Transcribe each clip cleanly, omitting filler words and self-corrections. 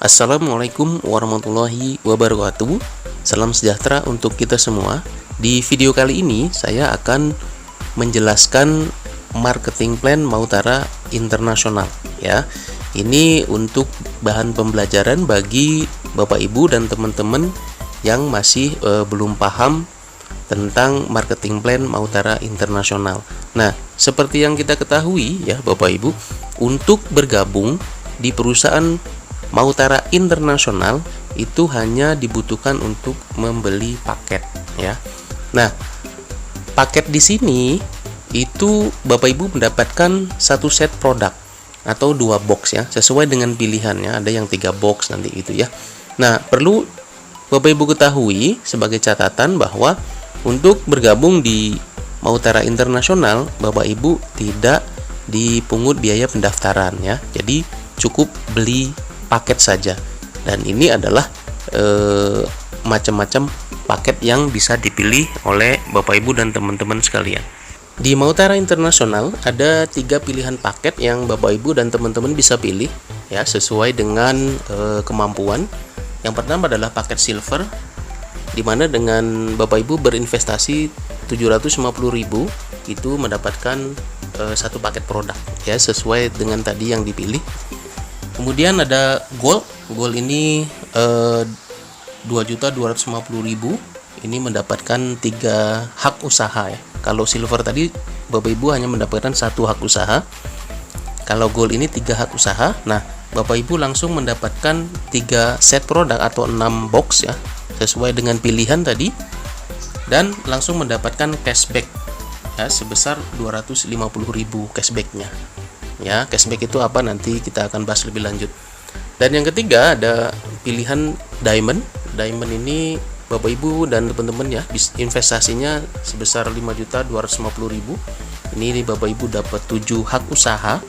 Assalamualaikum warahmatullahi wabarakatuh. Salam sejahtera untuk kita semua. Di video kali ini saya akan menjelaskan marketing plan Mautara Internasional ya. Ini untuk bahan pembelajaran bagi Bapak Ibu dan teman-teman yang masih belum paham tentang marketing plan Mautara Internasional. Nah, seperti yang kita ketahui ya Bapak Ibu, untuk bergabung di perusahaan Mautara Internasional itu hanya dibutuhkan untuk membeli paket ya. Nah, paket di sini itu Bapak Ibu mendapatkan satu set produk atau 2 box ya, sesuai dengan pilihannya. Ada yang 3 box nanti gitu ya. Nah, perlu Bapak Ibu ketahui sebagai catatan bahwa untuk bergabung di Mautara Internasional, Bapak Ibu tidak dipungut biaya pendaftaran ya. Jadi cukup beli paket saja. Dan ini adalah macam-macam paket yang bisa dipilih oleh Bapak Ibu dan teman-teman sekalian. Di Mautara Internasional ada 3 pilihan paket yang Bapak Ibu dan teman-teman bisa pilih ya, sesuai dengan kemampuan. Yang pertama adalah paket silver, di mana dengan Bapak Ibu berinvestasi 750.000 itu mendapatkan satu paket produk ya, sesuai dengan tadi yang dipilih. Kemudian ada gold. Gold ini 2.250.000, ini mendapatkan 3 hak usaha ya. Kalau silver tadi Bapak Ibu hanya mendapatkan 1 hak usaha. Kalau gold ini 3 hak usaha. Nah, Bapak Ibu langsung mendapatkan 3 set produk atau 6 box ya, sesuai dengan pilihan tadi, dan langsung mendapatkan cashback ya, sebesar 250.000 cashbacknya ya. Cashback itu apa nanti kita akan bahas lebih lanjut. Dan yang ketiga ada pilihan diamond. Diamond ini Bapak Ibu dan teman-teman ya, investasinya sebesar 5.250.000. Ini Bapak Ibu dapat 7 hak usaha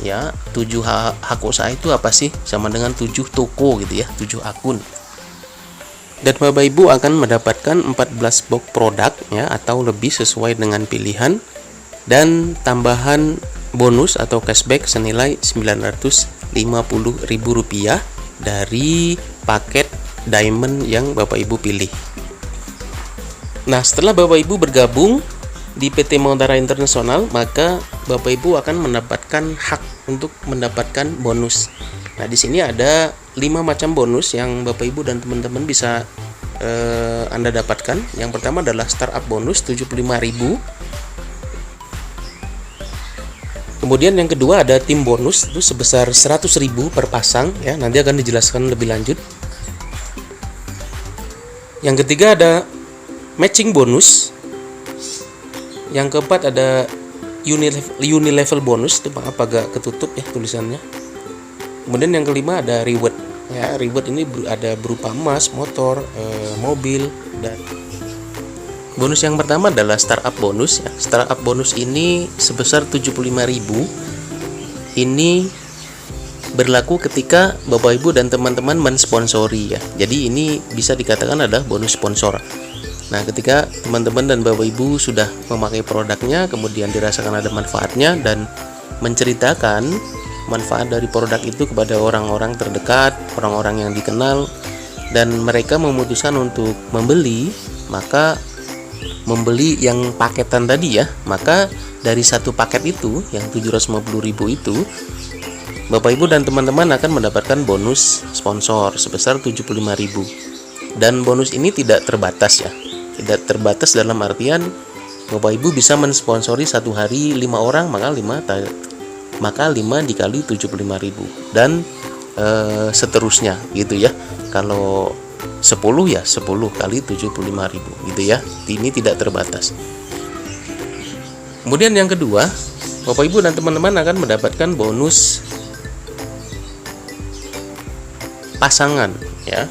ya. 7 hak usaha itu apa sih? Sama dengan 7 toko gitu ya, 7 akun. Dan Bapak Ibu akan mendapatkan 14 box produk ya, atau lebih sesuai dengan pilihan, dan tambahan bonus atau cashback senilai Rp950.000 dari paket diamond yang Bapak Ibu pilih. Nah, setelah Bapak Ibu bergabung di PT Mautara Internasional, maka Bapak Ibu akan mendapatkan hak untuk mendapatkan bonus. Nah, di sini ada 5 macam bonus yang Bapak Ibu dan teman-teman bisa Anda dapatkan. Yang pertama adalah startup bonus 75.000. Kemudian yang kedua ada tim bonus itu sebesar 100.000 per pasang ya, nanti akan dijelaskan lebih lanjut. Yang ketiga ada matching bonus. Yang keempat ada unilevel bonus, itu agak ketutup ya tulisannya. Kemudian yang kelima ada reward ya. Reward ini ada berupa emas, motor, mobil. Dan bonus yang pertama adalah startup bonus ya. Startup bonus ini sebesar 75.000. Ini berlaku ketika Bapak Ibu dan teman-teman mensponsori ya. Jadi ini bisa dikatakan adalah bonus sponsor. Nah, ketika teman-teman dan Bapak Ibu sudah memakai produknya, kemudian dirasakan ada manfaatnya dan menceritakan manfaat dari produk itu kepada orang-orang terdekat, orang-orang yang dikenal, dan mereka memutuskan untuk membeli, maka membeli yang paketan tadi ya, maka dari satu paket itu yang 750.000 itu, Bapak Ibu dan teman-teman akan mendapatkan bonus sponsor sebesar 75.000. Dan bonus ini tidak terbatas ya. Tidak terbatas dalam artian Bapak Ibu bisa mensponsori satu hari 5 orang, maka 5 dikali 75.000 dan seterusnya gitu ya. Kalau 10 ya 10 kali 75.000 gitu ya. Ini tidak terbatas. Kemudian yang kedua, Bapak Ibu dan teman-teman akan mendapatkan bonus pasangan ya.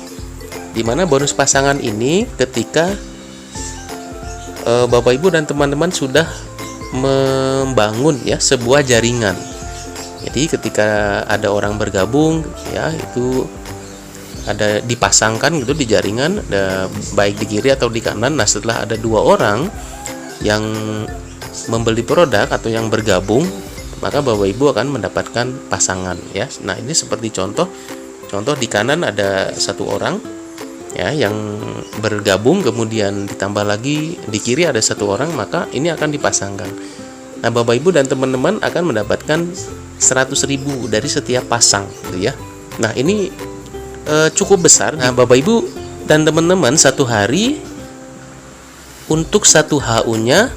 Dimana bonus pasangan ini ketika Bapak Ibu dan teman-teman sudah membangun ya sebuah jaringan. Jadi ketika ada orang bergabung ya, itu ada dipasangkan gitu di jaringan, ada baik di kiri atau di kanan. Nah, setelah ada 2 orang yang membeli produk atau yang bergabung, maka Bapak Ibu akan mendapatkan pasangan ya. Nah, ini seperti contoh Contoh di kanan ada satu orang ya yang bergabung, kemudian ditambah lagi di kiri ada satu orang, maka ini akan dipasangkan. Nah, Bapak Ibu dan teman-teman akan mendapatkan 100.000 dari setiap pasang gitu ya. Nah, ini cukup besar. Nah, Bapak Ibu dan teman-teman, satu hari untuk satu HU-nya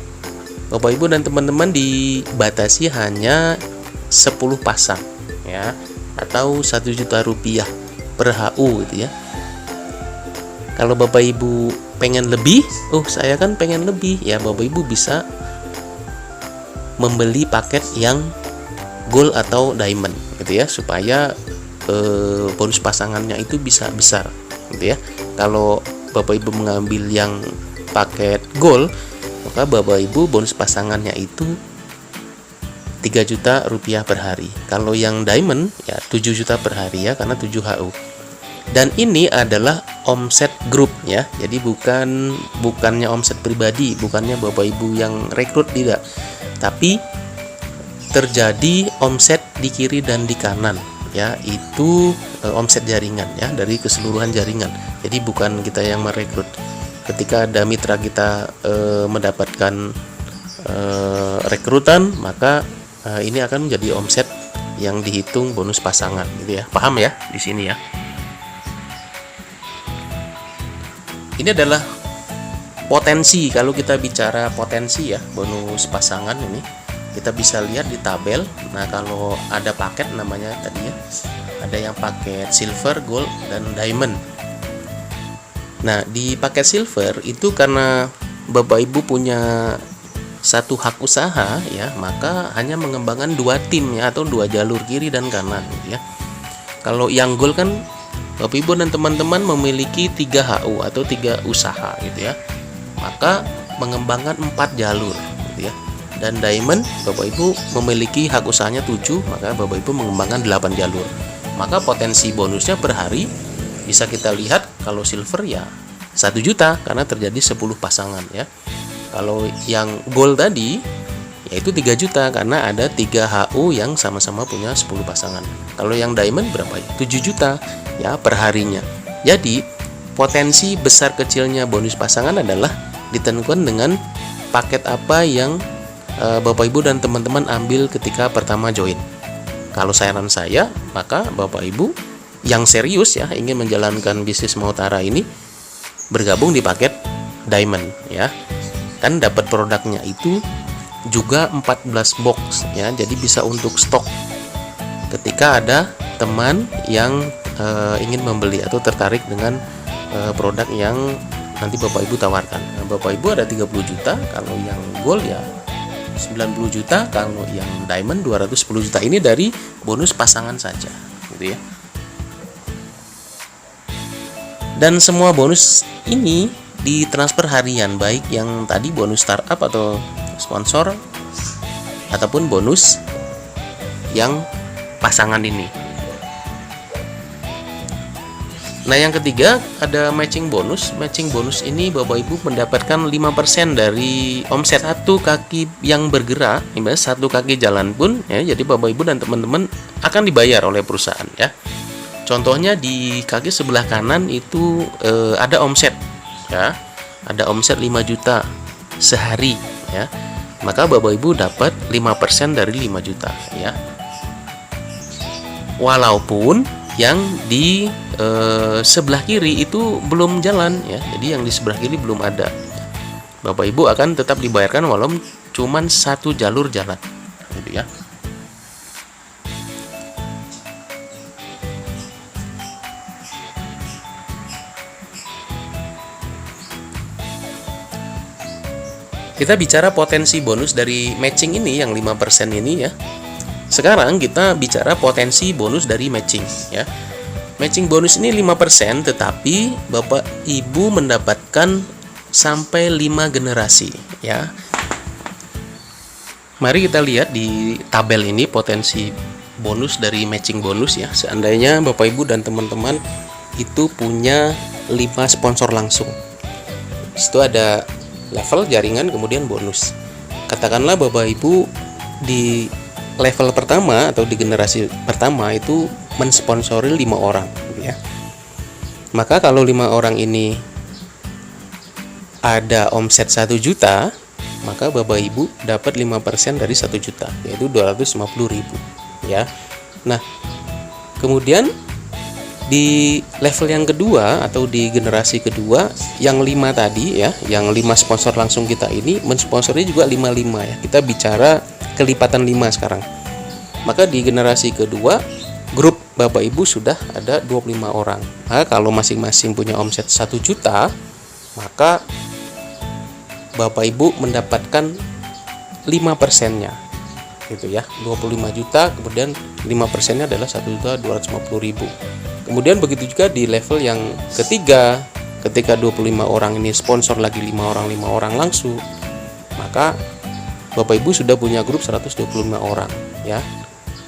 Bapak Ibu dan teman-teman dibatasi hanya 10 pasang ya, atau 1 juta rupiah per HU gitu ya. Kalau Bapak Ibu pengen lebih, saya kan pengen lebih, ya Bapak Ibu bisa membeli paket yang gold atau diamond gitu ya, supaya bonus pasangannya itu bisa besar gitu ya. Kalau Bapak Ibu mengambil yang paket gold, maka Bapak Ibu bonus pasangannya itu 3 juta rupiah per hari. Kalau yang diamond ya 7 juta per hari ya, karena 7 HU. Dan ini adalah omset grup ya. Jadi bukannya omset pribadi, bukannya Bapak Ibu yang rekrut, tidak. Tapi terjadi omset di kiri dan di kanan ya, itu omset jaringan ya, dari keseluruhan jaringan. Jadi bukan kita yang merekrut. Ketika ada mitra kita mendapatkan rekrutan, maka ini akan menjadi omset yang dihitung bonus pasangan gitu ya. Paham ya di sini ya? Ini adalah potensi. Kalau kita bicara potensi ya, bonus pasangan ini kita bisa lihat di tabel. Nah, kalau ada paket namanya tadi ya, ada yang paket silver, gold, dan diamond. Nah, di paket silver itu karena Bapak Ibu punya satu hak usaha ya, maka hanya mengembangkan 2 tim ya, atau 2 jalur kiri dan kanan ya. Kalau yang gold kan Bapak Ibu dan teman-teman memiliki 3 HU atau 3 usaha gitu ya, maka mengembangkan 4 jalur gitu ya. Dan diamond Bapak Ibu memiliki hak usahanya 7, maka Bapak Ibu mengembangkan 8 jalur. Maka potensi bonusnya per hari bisa kita lihat, kalau silver ya 1 juta karena terjadi 10 pasangan ya. Kalau yang gold tadi yaitu 3 juta karena ada 3 HU yang sama-sama punya 10 pasangan. Kalau yang diamond berapa ya? 7 juta ya per harinya. Jadi potensi besar kecilnya bonus pasangan adalah ditentukan dengan paket apa yang Bapak Ibu dan teman-teman ambil ketika pertama join. Kalau saran saya, maka Bapak Ibu yang serius ya ingin menjalankan bisnis Mautara ini bergabung di paket diamond ya. Kan dapat produknya itu juga 14 box ya, jadi bisa untuk stok ketika ada teman yang ingin membeli atau tertarik dengan produk yang nanti Bapak Ibu tawarkan. Nah, Bapak Ibu ada 30 juta, kalau yang gold ya 90 juta, kalau yang diamond 210 juta. Ini dari bonus pasangan saja gitu ya. Dan semua bonus ini ditransfer harian, baik yang tadi bonus startup atau sponsor ataupun bonus yang pasangan ini. Nah, yang ketiga ada matching bonus. Matching bonus ini Bapak Ibu mendapatkan 5% dari omset satu kaki yang bergerak. Misalnya satu kaki jalan pun ya, jadi Bapak Ibu dan teman-teman akan dibayar oleh perusahaan ya. Contohnya di kaki sebelah kanan itu ada omset ya. Ada omset 5 juta sehari ya. Maka Bapak Ibu dapat 5% dari 5 juta ya. Walaupun yang di sebelah kiri itu belum jalan ya. Jadi yang di sebelah kiri belum ada. Bapak Ibu akan tetap dibayarkan walaupun cuman 1 jalur jalan gitu ya. Kita bicara potensi bonus dari matching ini yang 5% ini ya. Sekarang kita bicara potensi bonus dari matching ya. Matching bonus ini 5%, tetapi Bapak Ibu mendapatkan sampai 5 generasi ya. Mari kita lihat di tabel ini potensi bonus dari matching bonus ya. Seandainya Bapak Ibu dan teman-teman itu punya 5 sponsor langsung. Itu ada level jaringan kemudian bonus. Katakanlah Bapak Ibu di level pertama atau di generasi pertama itu mensponsori 5 orang Maka kalau 5 orang ini ada omset 1 juta, maka Bapak Ibu dapat 5% dari 1 juta, yaitu 250.000 ya. Nah, kemudian di level yang kedua atau di generasi kedua, yang 5 tadi ya, yang 5 sponsor langsung kita ini mensponsori juga 5 ya. Kita bicara kelipatan 5 sekarang. Maka di generasi kedua, grup Bapak Ibu sudah ada 25 orang. Nah, kalau masing-masing punya omset 1 juta, maka Bapak Ibu mendapatkan 5%-nya gitu ya, 25 juta, kemudian 5%-nya adalah 1.250.000. Kemudian begitu juga di level yang ketiga, ketika 25 orang ini sponsor lagi 5 orang langsung, maka Bapak Ibu sudah punya grup 125 orang ya.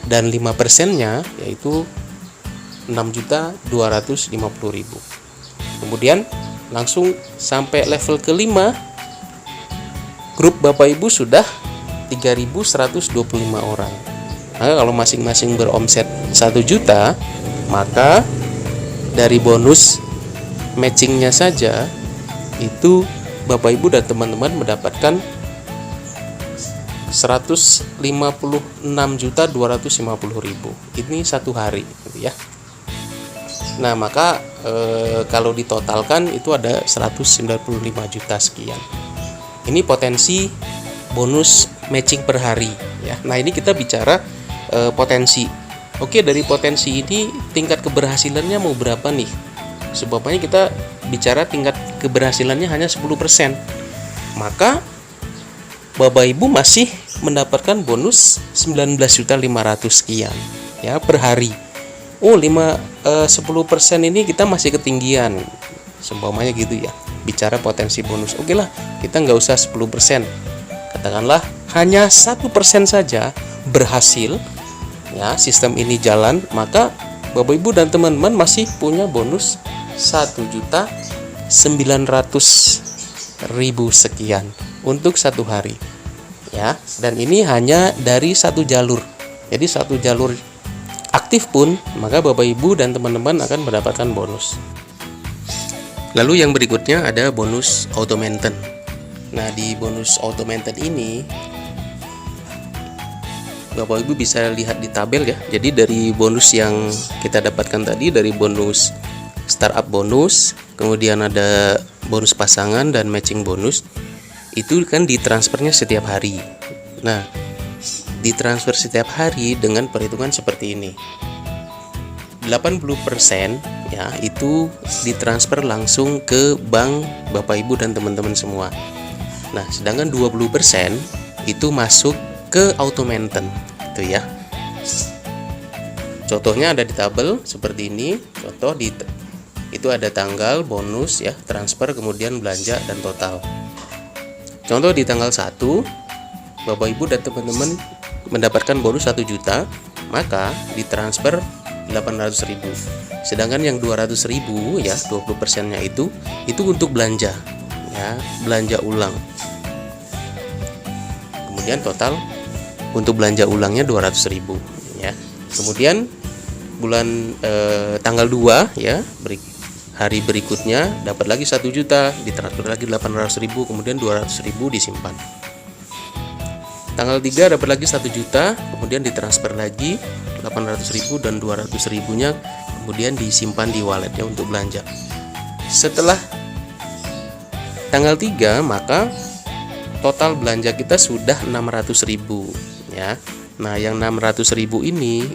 Dan 5%-nya yaitu 6.250.000. Kemudian langsung sampai level kelima, grup Bapak Ibu sudah 3.125 orang. Nah, kalau masing-masing beromset 1 juta, maka dari bonus matchingnya saja itu Bapak Ibu dan teman-teman mendapatkan 156.250.000. Ini satu hari gitu ya. Nah, maka kalau ditotalkan itu ada 195 juta sekian. Ini potensi bonus matching per hari ya. Nah, ini kita bicara potensi. Oke, dari potensi ini tingkat keberhasilannya mau berapa nih? Sebabnya kita bicara tingkat keberhasilannya hanya 10%. Maka Bapak Ibu masih mendapatkan bonus 19.500.000 sekian ya per hari. 10% ini kita masih ketinggian. Seumpamanya gitu ya. Bicara potensi bonus. Oke lah, kita nggak usah 10%. Katakanlah hanya 1% saja berhasil ya, sistem ini jalan, maka Bapak Ibu dan teman-teman masih punya bonus 1.900.000 sekian untuk satu hari ya. Dan ini hanya dari satu jalur. Jadi satu jalur aktif pun, maka Bapak Ibu dan teman-teman akan mendapatkan bonus. Lalu yang berikutnya ada bonus auto maintain. Nah, di bonus auto maintain ini Bapak Ibu bisa lihat di tabel ya. Jadi dari bonus yang kita dapatkan tadi, dari bonus startup bonus, kemudian ada bonus pasangan dan matching bonus, itu kan ditransfernya setiap hari. Nah, ditransfer setiap hari dengan perhitungan seperti ini. 80% ya itu ditransfer langsung ke bank Bapak Ibu dan teman-teman semua. Nah, sedangkan 20% itu masuk ke auto maintain itu ya. Contohnya ada di tabel seperti ini. Contoh itu ada tanggal, bonus ya, transfer, kemudian belanja dan total. Contoh di tanggal 1 Bapak Ibu dan teman-teman mendapatkan bonus 1 juta, maka ditransfer 800.000. Sedangkan yang 200.000 ya, 20%-nya itu untuk belanja ya, belanja ulang. Kemudian total untuk belanja ulangnya 200.000 ya. Kemudian bulan tanggal 2 ya, hari berikutnya dapat lagi 1 juta, ditransfer lagi 800.000, kemudian 200.000 disimpan. Tanggal 3 dapat lagi 1 juta, kemudian ditransfer lagi 800.000 dan 200.000-nya kemudian disimpan di walletnya untuk belanja. Setelah tanggal 3 maka total belanja kita sudah 600.000 ya. Nah, yang 600.000 ini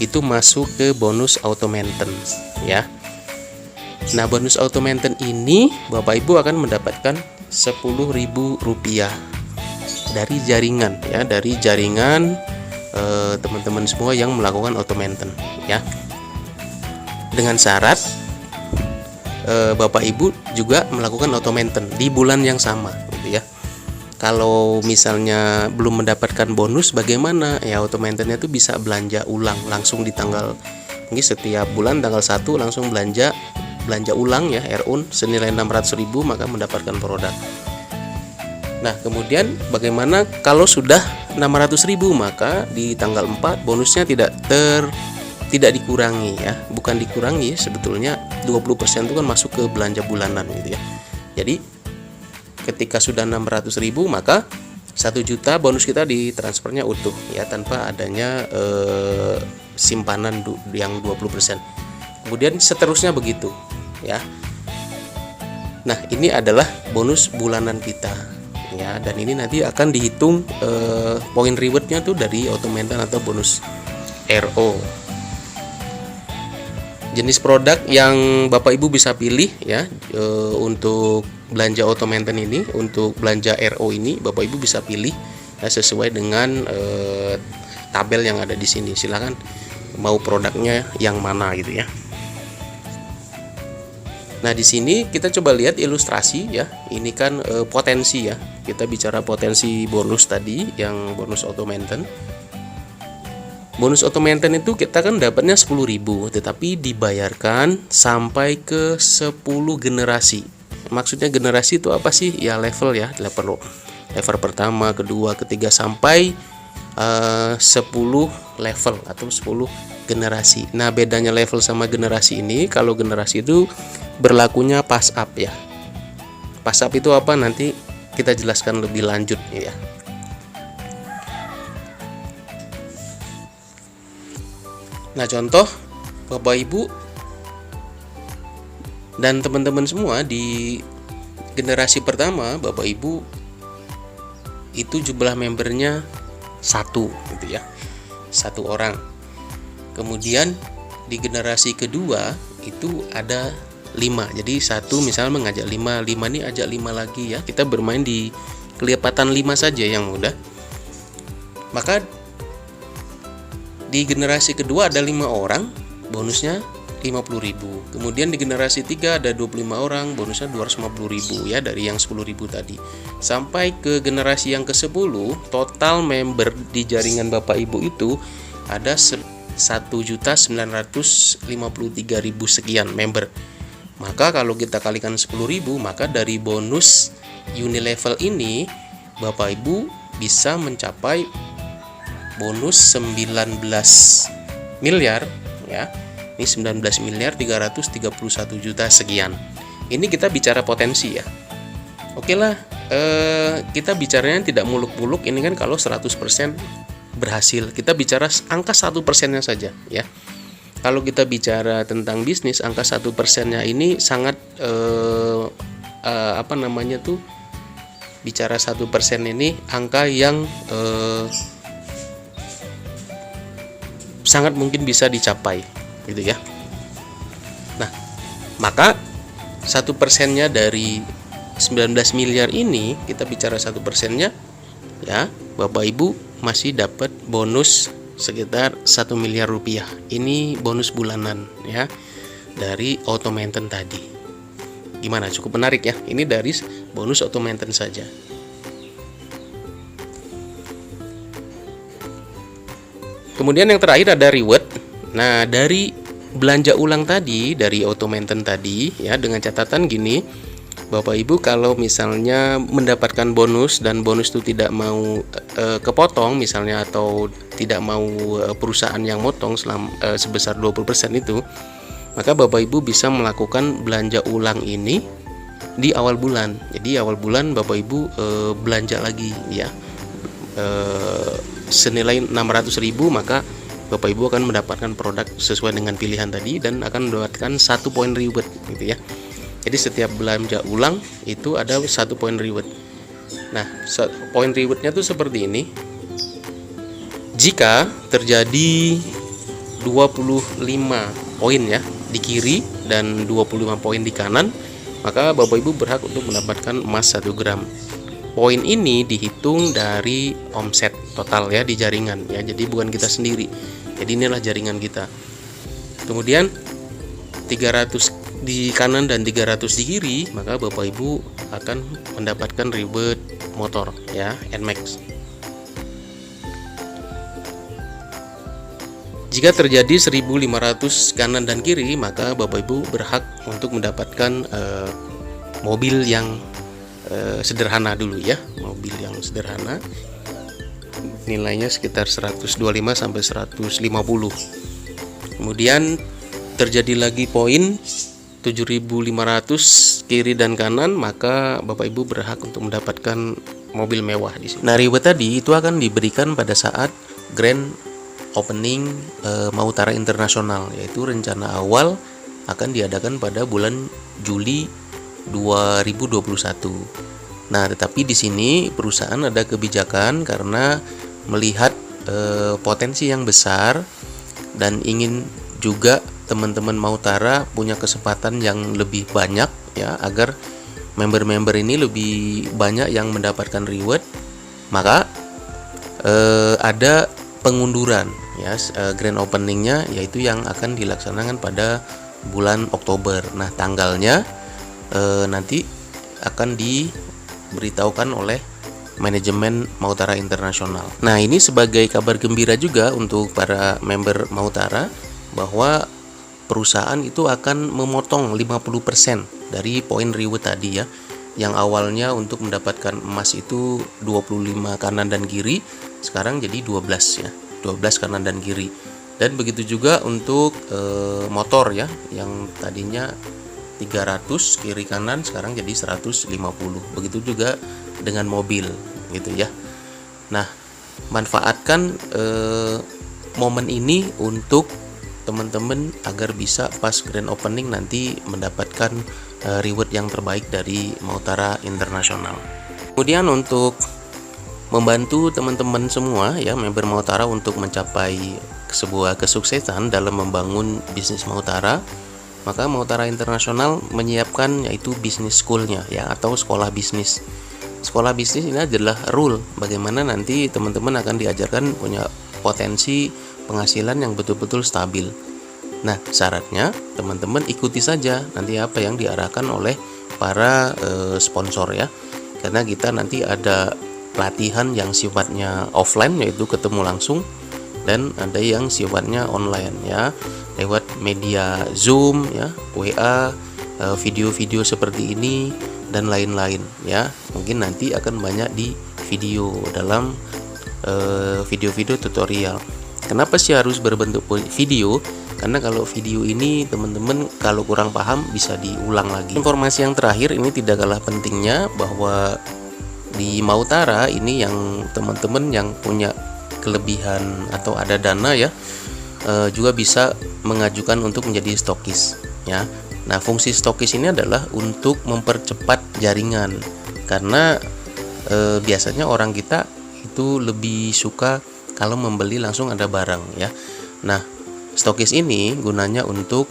itu masuk ke bonus auto maintain ya. Nah, bonus auto maintain ini Bapak Ibu akan mendapatkan Rp10.000 dari jaringan ya, dari jaringan teman-teman semua yang melakukan auto maintain ya. Dengan syarat Bapak Ibu juga melakukan auto maintain di bulan yang sama gitu ya. Kalau misalnya belum mendapatkan bonus, bagaimana? Ya, auto maintain-nya itu bisa belanja ulang langsung di tanggal, mungkin setiap bulan tanggal 1 langsung belanja ulang ya, RUN senilai 600.000, maka mendapatkan produk. Nah, kemudian bagaimana kalau sudah 600.000, maka di tanggal 4 bonusnya tidak dikurangi ya, bukan dikurangi, sebetulnya 20% itu kan masuk ke belanja bulanan gitu ya. Jadi ketika sudah 600.000 maka 1 juta bonus kita ditransfernya utuh ya, tanpa adanya simpanan yang 20%. Kemudian seterusnya begitu ya. Nah, ini adalah bonus bulanan kita ya, dan ini nanti akan dihitung poin rewardnya tuh dari auto maintain atau bonus RO. Jenis produk yang Bapak Ibu bisa pilih ya untuk belanja auto maintain ini, untuk belanja RO ini Bapak Ibu bisa pilih ya, sesuai dengan tabel yang ada di sini. Silakan mau produknya yang mana gitu ya. Nah, di sini kita coba lihat ilustrasi ya. Ini kan potensi ya. Kita bicara potensi bonus tadi yang bonus auto maintain. Bonus auto maintain itu kita kan dapatnya 10.000, tetapi dibayarkan sampai ke 10 generasi. Maksudnya generasi itu apa sih? Ya level ya, level pertama, kedua, ketiga sampai 10 level atau 10 generasi. Nah, bedanya level sama generasi ini, kalau generasi itu berlakunya pass up ya. Pass up itu apa? Nanti kita jelaskan lebih lanjut ya. Nah, contoh Bapak Ibu dan teman-teman semua di generasi pertama, Bapak Ibu itu jumlah membernya 1 gitu ya. 1 orang. Kemudian di generasi kedua itu ada 5. Jadi 1 misalnya mengajak 5 nih ajak 5 lagi ya. Kita bermain di kelipatan 5 saja yang mudah. Maka di generasi kedua ada 5 orang, bonusnya 50.000. Kemudian di generasi 3 ada 25 orang, bonusnya 250.000 ya, dari yang 10.000 tadi. Sampai ke generasi yang ke-10, total member di jaringan Bapak Ibu itu ada 1.953.000 sekian member. Maka kalau kita kalikan 10.000, maka dari bonus Unilevel ini Bapak Ibu bisa mencapai bonus 19 miliar ya. Ini 19.331 juta sekian. Ini kita bicara potensi ya. Oke lah, kita bicaranya tidak muluk-muluk. Ini kan kalau 100% berhasil. Kita bicara angka 1%-nya saja ya. Kalau kita bicara tentang bisnis, angka 1%-nya ini sangat bicara 1% ini angka yang sangat mungkin bisa dicapai gitu ya. Nah, maka 1%-nya dari 19 miliar ini, kita bicara 1%-nya ya, Bapak Ibu masih dapat bonus sekitar 1 miliar rupiah. Ini bonus bulanan ya dari auto maintain tadi. Gimana? Cukup menarik ya. Ini dari bonus auto maintain saja. Kemudian yang terakhir ada reward. Nah, dari belanja ulang tadi, dari auto maintain tadi ya, dengan catatan gini, Bapak Ibu kalau misalnya mendapatkan bonus dan bonus itu tidak mau kepotong misalnya, atau tidak mau perusahaan yang motong sebesar 20% itu, maka Bapak Ibu bisa melakukan belanja ulang ini di awal bulan. Jadi awal bulan Bapak Ibu belanja lagi ya, senilai 600.000, maka Bapak Ibu akan mendapatkan produk sesuai dengan pilihan tadi dan akan mendapatkan 1 poin reward gitu ya. Jadi setiap belanja ulang itu ada 1 poin reward. Nah, poin rewardnya tuh seperti ini. Jika terjadi 25 poin ya di kiri dan 25 poin di kanan, maka Bapak Ibu berhak untuk mendapatkan emas 1 gram. Poin ini dihitung dari omset total ya di jaringan ya. Jadi bukan kita sendiri. Jadi inilah jaringan kita. Kemudian 300 di kanan dan 300 di kiri, maka Bapak Ibu akan mendapatkan reward motor ya, NMAX. Jika terjadi 1.500 kanan dan kiri, maka Bapak Ibu berhak untuk mendapatkan mobil yang sederhana dulu ya, mobil yang sederhana. Nilainya sekitar 125 sampai 150. Kemudian terjadi lagi poin 7.500 kiri dan kanan, maka Bapak Ibu berhak untuk mendapatkan mobil mewah di sini. Nah, reward tadi itu akan diberikan pada saat grand opening Mautara Internasional, yaitu rencana awal akan diadakan pada bulan Juli 2021. Nah, tetapi di sini perusahaan ada kebijakan karena melihat potensi yang besar dan ingin juga teman-teman Mautara punya kesempatan yang lebih banyak, ya, agar member-member ini lebih banyak yang mendapatkan reward, maka ada pengunduran, ya, grand openingnya, yaitu yang akan dilaksanakan pada bulan Oktober. Nah, tanggalnya nanti akan diberitahukan oleh manajemen Mautara Internasional. Nah, ini sebagai kabar gembira juga untuk para member Mautara, bahwa perusahaan itu akan memotong 50% dari poin reward tadi, ya. Yang awalnya untuk mendapatkan emas itu 25 kanan dan kiri, sekarang jadi 12, ya. 12 kanan dan kiri. Dan begitu juga untuk motor, ya, yang tadinya 300 kiri kanan sekarang jadi 150. Begitu juga dengan mobil, gitu ya. Nah, manfaatkan momen ini untuk teman-teman agar bisa pas grand opening nanti mendapatkan reward yang terbaik dari Mautara Internasional. Kemudian untuk membantu teman-teman semua, ya, member Mautara untuk mencapai sebuah kesuksesan dalam membangun bisnis Mautara, maka Mautara Internasional menyiapkan yaitu bisnis school-nya, ya, atau sekolah bisnis. Sekolah bisnis ini adalah rule bagaimana nanti teman-teman akan diajarkan punya potensi penghasilan yang betul-betul stabil. Nah, syaratnya teman-teman ikuti saja nanti apa yang diarahkan oleh para sponsor, ya. Karena kita nanti ada pelatihan yang sifatnya offline, yaitu ketemu langsung, dan ada yang sifatnya online, ya, lewat media Zoom, ya, WA, video-video seperti ini dan lain-lain, ya. Mungkin nanti akan banyak di video dalam video-video tutorial. Kenapa sih harus berbentuk video? Karena kalau video ini teman-teman kalau kurang paham bisa diulang lagi. Informasi yang terakhir ini tidak kalah pentingnya, bahwa di Mautara ini yang teman-teman yang punya kelebihan atau ada dana, ya, juga bisa mengajukan untuk menjadi stokis, ya. Nah, fungsi stokis ini adalah untuk mempercepat jaringan, karena biasanya orang kita itu lebih suka kalau membeli langsung ada barang, ya. Nah, stokis ini gunanya untuk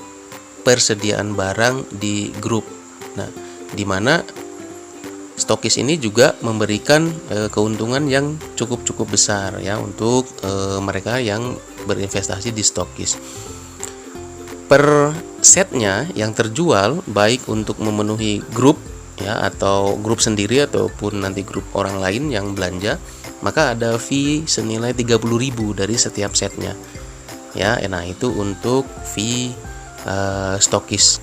persediaan barang di grup. Nah, di mana stokis ini juga memberikan keuntungan yang cukup besar, ya, untuk mereka yang berinvestasi di stokis. Per setnya yang terjual, baik untuk memenuhi grup, ya, atau grup sendiri ataupun nanti grup orang lain yang belanja, maka ada fee senilai 30.000 dari setiap setnya, ya. Nah, itu untuk fee stokis.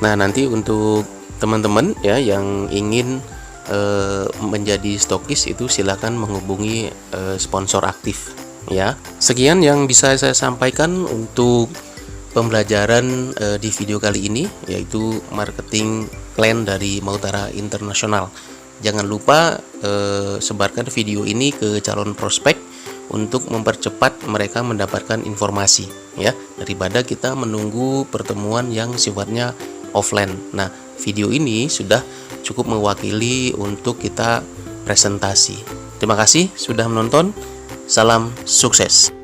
Nah, nanti untuk teman-teman, ya, yang ingin menjadi stokis itu silakan menghubungi sponsor aktif, ya. Sekian yang bisa saya sampaikan untuk pembelajaran di video kali ini, yaitu marketing plan dari Mautara Internasional. Jangan lupa sebarkan video ini ke calon prospek untuk mempercepat mereka mendapatkan informasi, ya, daripada kita menunggu pertemuan yang sifatnya offline. Nah, video ini sudah cukup mewakili untuk kita presentasi. Terima kasih sudah menonton. Salam sukses.